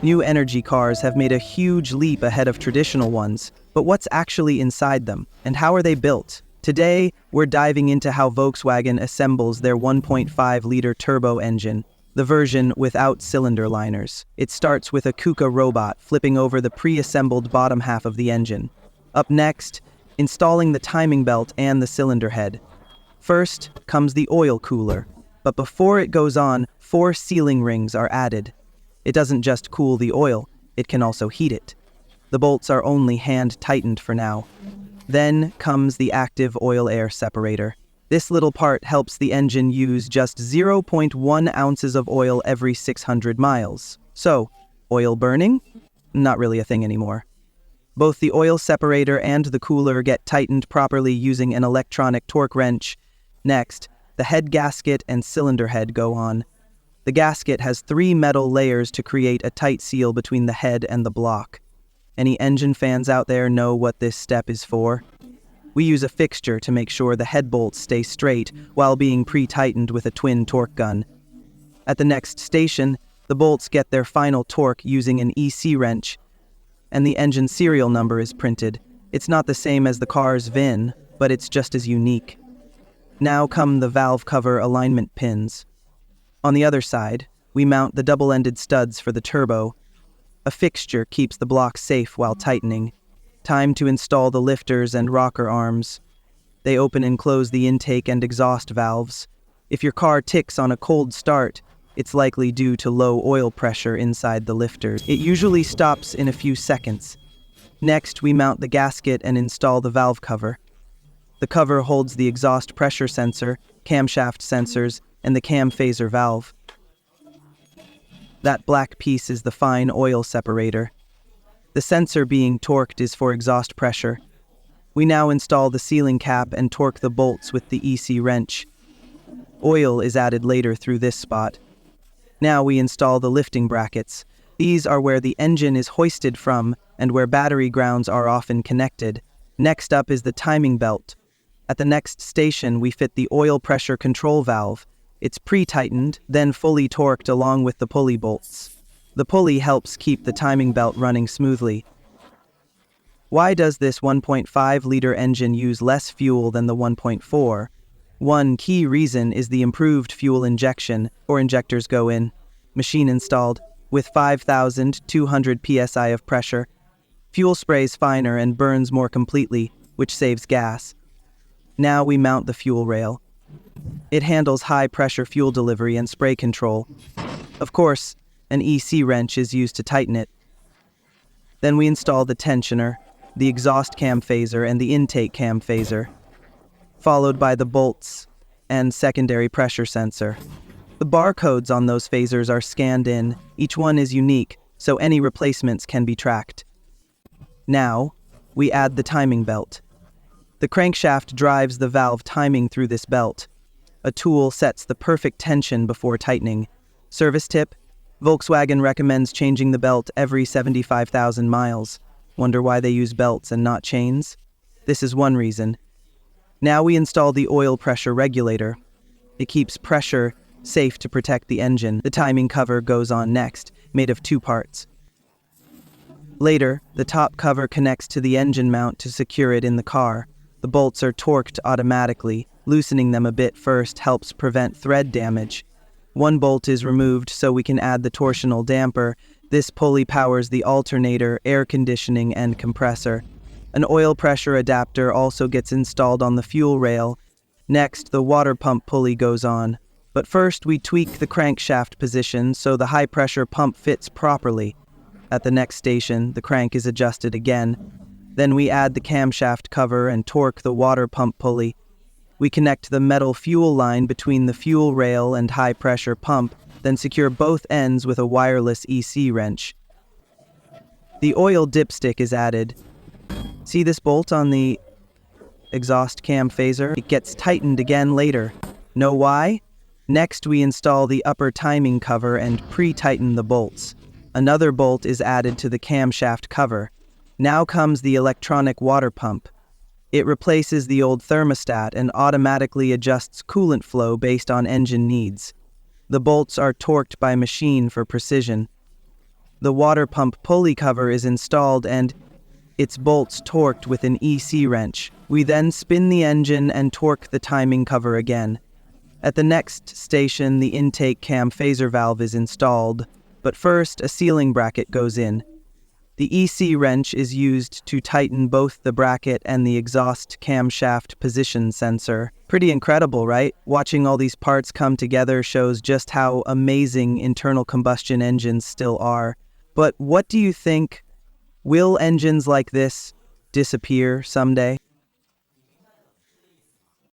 New energy cars have made a huge leap ahead of traditional ones, but what's actually inside them, and how are they built? Today, we're diving into how Volkswagen assembles their 1.5-liter turbo engine, the version without cylinder liners. It starts with a KUKA robot flipping over the pre-assembled bottom half of the engine. Up next, installing the timing belt and the cylinder head. First comes the oil cooler, but before it goes on, 4 sealing rings are added. It doesn't just cool the oil, it can also heat it. The bolts are only hand-tightened for now. Then comes the active oil-air separator. This little part helps the engine use just 0.1 ounces of oil every 600 miles. So, oil burning? Not really a thing anymore. Both the oil separator and the cooler get tightened properly using an electronic torque wrench. Next, the head gasket and cylinder head go on. The gasket has 3 metal layers to create a tight seal between the head and the block. Any engine fans out there know what this step is for? We use a fixture to make sure the head bolts stay straight while being pre-tightened with a twin torque gun. At the next station, the bolts get their final torque using an EC wrench, and the engine serial number is printed. It's not the same as the car's VIN, but it's just as unique. Now come the valve cover alignment pins. On the other side, we mount the double-ended studs for the turbo. A fixture keeps the block safe while tightening. Time to install the lifters and rocker arms. They open and close the intake and exhaust valves. If your car ticks on a cold start, it's likely due to low oil pressure inside the lifters. It usually stops in a few seconds. Next, we mount the gasket and install the valve cover. The cover holds the exhaust pressure sensor, camshaft sensors, and the cam phaser valve. That black piece is the fine oil separator. The sensor being torqued is for exhaust pressure. We now install the sealing cap and torque the bolts with the EC wrench. Oil is added later through this spot. Now we install the lifting brackets. These are where the engine is hoisted from and where battery grounds are often connected. Next up is the timing belt. At the next station, we fit the oil pressure control valve. It's pre-tightened, then fully torqued along with the pulley bolts. The pulley helps keep the timing belt running smoothly. Why does this 1.5-liter engine use less fuel than the 1.4? One key reason is the improved fuel injection, or injectors go in. Machine installed, with 5,200 psi of pressure. Fuel sprays finer and burns more completely, which saves gas. Now we mount the fuel rail. It handles high-pressure fuel delivery and spray control. Of course, an EC wrench is used to tighten it. Then we install the tensioner, the exhaust cam phaser, and the intake cam phaser, followed by the bolts and secondary pressure sensor. The barcodes on those phasers are scanned in. Each one is unique, so any replacements can be tracked. Now, we add the timing belt. The crankshaft drives the valve timing through this belt. A tool sets the perfect tension before tightening. Service tip: Volkswagen recommends changing the belt every 75,000 miles. Wonder why they use belts and not chains? This is one reason. Now we install the oil pressure regulator. It keeps pressure safe to protect the engine. The timing cover goes on next, made of 2 parts. Later, the top cover connects to the engine mount to secure it in the car. The bolts are torqued automatically. Loosening them a bit first helps prevent thread damage. 1 bolt is removed so we can add the torsional damper. This pulley powers the alternator, air conditioning, and compressor. An oil pressure adapter also gets installed on the fuel rail. Next, the water pump pulley goes on. But first, we tweak the crankshaft position so the high-pressure pump fits properly. At the next station, the crank is adjusted again. Then we add the camshaft cover and torque the water pump pulley. We connect the metal fuel line between the fuel rail and high-pressure pump, then secure both ends with a wireless EC wrench. The oil dipstick is added. See this bolt on the exhaust cam phaser? It gets tightened again later. Know why? Next, we install the upper timing cover and pre-tighten the bolts. Another bolt is added to the camshaft cover. Now comes the electronic water pump. It replaces the old thermostat and automatically adjusts coolant flow based on engine needs. The bolts are torqued by machine for precision. The water pump pulley cover is installed and its bolts torqued with an EC wrench. We then spin the engine and torque the timing cover again. At the next station, the intake cam phaser valve is installed, but first a sealing bracket goes in. The EC wrench is used to tighten both the bracket and the exhaust camshaft position sensor. Pretty incredible, right? Watching all these parts come together shows just how amazing internal combustion engines still are. But what do you think? Will engines like this disappear someday?